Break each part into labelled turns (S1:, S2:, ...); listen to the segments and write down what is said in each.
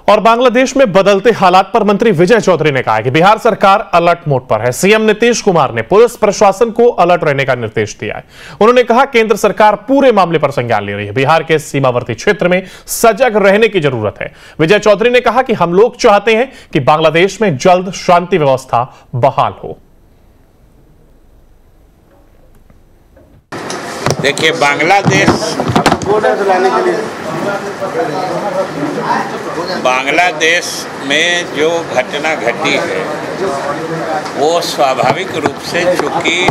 S1: और बांग्लादेश में बदलते हालात पर मंत्री विजय चौधरी ने कहा कि बिहार सरकार अलर्ट मोड पर है। सीएम नीतीश कुमार ने पुलिस प्रशासन को अलर्ट रहने का निर्देश दिया है। उन्होंने कहा केंद्र सरकार पूरे मामले पर संज्ञान ले रही है। बिहार के सीमावर्ती क्षेत्र में सजग रहने की जरूरत है। विजय चौधरी ने कहा कि हम लोग चाहते हैं कि बांग्लादेश में जल्द शांति व्यवस्था बहाल हो।
S2: देखिए, बांग्लादेश में जो घटना घटी है वो स्वाभाविक रूप से, चूँकि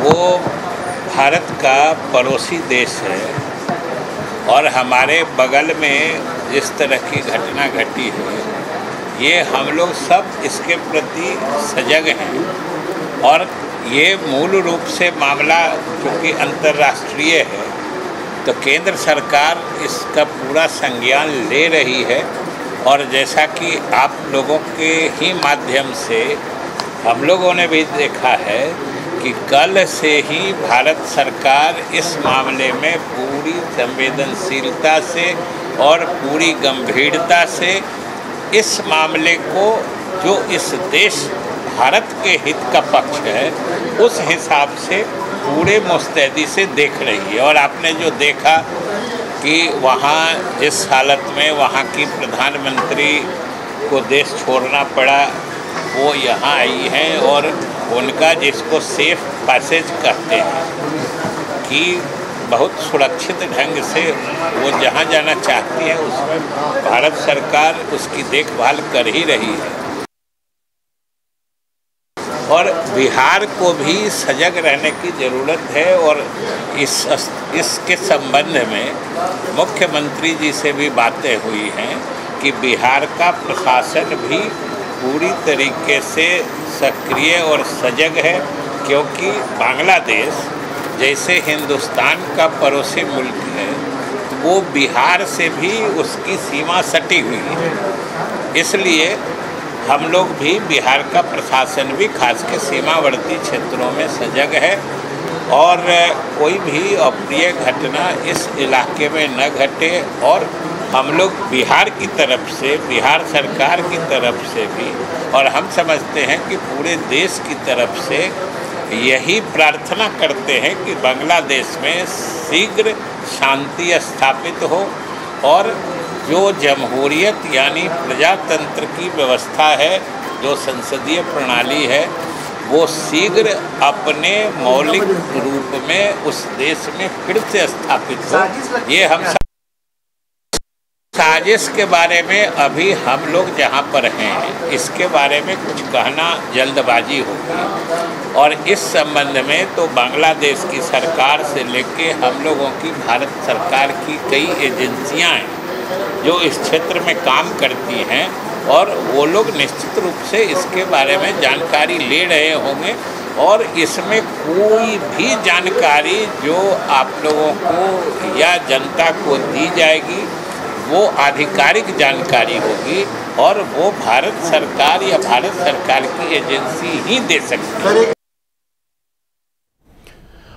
S2: वो भारत का पड़ोसी देश है और हमारे बगल में जिस तरह की घटना घटी है, ये हम लोग सब इसके प्रति सजग हैं। और ये मूल रूप से मामला चूँकि अंतर्राष्ट्रीय है, तो केंद्र सरकार इसका पूरा संज्ञान ले रही है। और जैसा कि आप लोगों के ही माध्यम से हम लोगों ने भी देखा है कि कल से ही भारत सरकार इस मामले में पूरी संवेदनशीलता से और पूरी गंभीरता से इस मामले को, जो इस देश भारत के हित का पक्ष है, उस हिसाब से पूरे मुस्तैदी से देख रही है। और आपने जो देखा कि वहाँ जिस हालत में वहाँ की प्रधानमंत्री को देश छोड़ना पड़ा, वो यहाँ आई हैं और उनका, जिसको सेफ पैसेज कहते हैं, कि बहुत सुरक्षित ढंग से वो जहाँ जाना चाहती है उसमें भारत सरकार उसकी देखभाल कर ही रही है। और बिहार को भी सजग रहने की ज़रूरत है। और इसके संबंध में मुख्यमंत्री जी से भी बातें हुई हैं कि बिहार का प्रशासन भी पूरी तरीके से सक्रिय और सजग है, क्योंकि बांग्लादेश जैसे हिंदुस्तान का पड़ोसी मुल्क है, वो बिहार से भी उसकी सीमा सटी हुई है। इसलिए हम लोग भी, बिहार का प्रशासन भी खास के सीमावर्ती क्षेत्रों में सजग है और कोई भी अप्रिय घटना इस इलाके में न घटे। और हम लोग बिहार की तरफ से, बिहार सरकार की तरफ से भी, और हम समझते हैं कि पूरे देश की तरफ से यही प्रार्थना करते हैं कि बांग्लादेश में शीघ्र शांति स्थापित हो और जो जमहूरियत यानी प्रजातंत्र की व्यवस्था है, जो संसदीय प्रणाली है, वो शीघ्र अपने मौलिक रूप में उस देश में फिर से स्थापित हो। ये हम साजिश के बारे में अभी हम लोग जहाँ पर हैं, इसके बारे में कुछ कहना जल्दबाजी होगी। और इस संबंध में तो बांग्लादेश की सरकार से लेके हम लोगों की भारत सरकार की कई एजेंसियाँ हैं जो इस क्षेत्र में काम करती हैं, और वो लोग निश्चित रूप से इसके बारे में जानकारी ले रहे होंगे। और इसमें कोई भी जानकारी जो आप लोगों को या जनता को दी जाएगी, वो आधिकारिक जानकारी होगी और वो भारत सरकार या भारत सरकार की एजेंसी ही दे सकती है।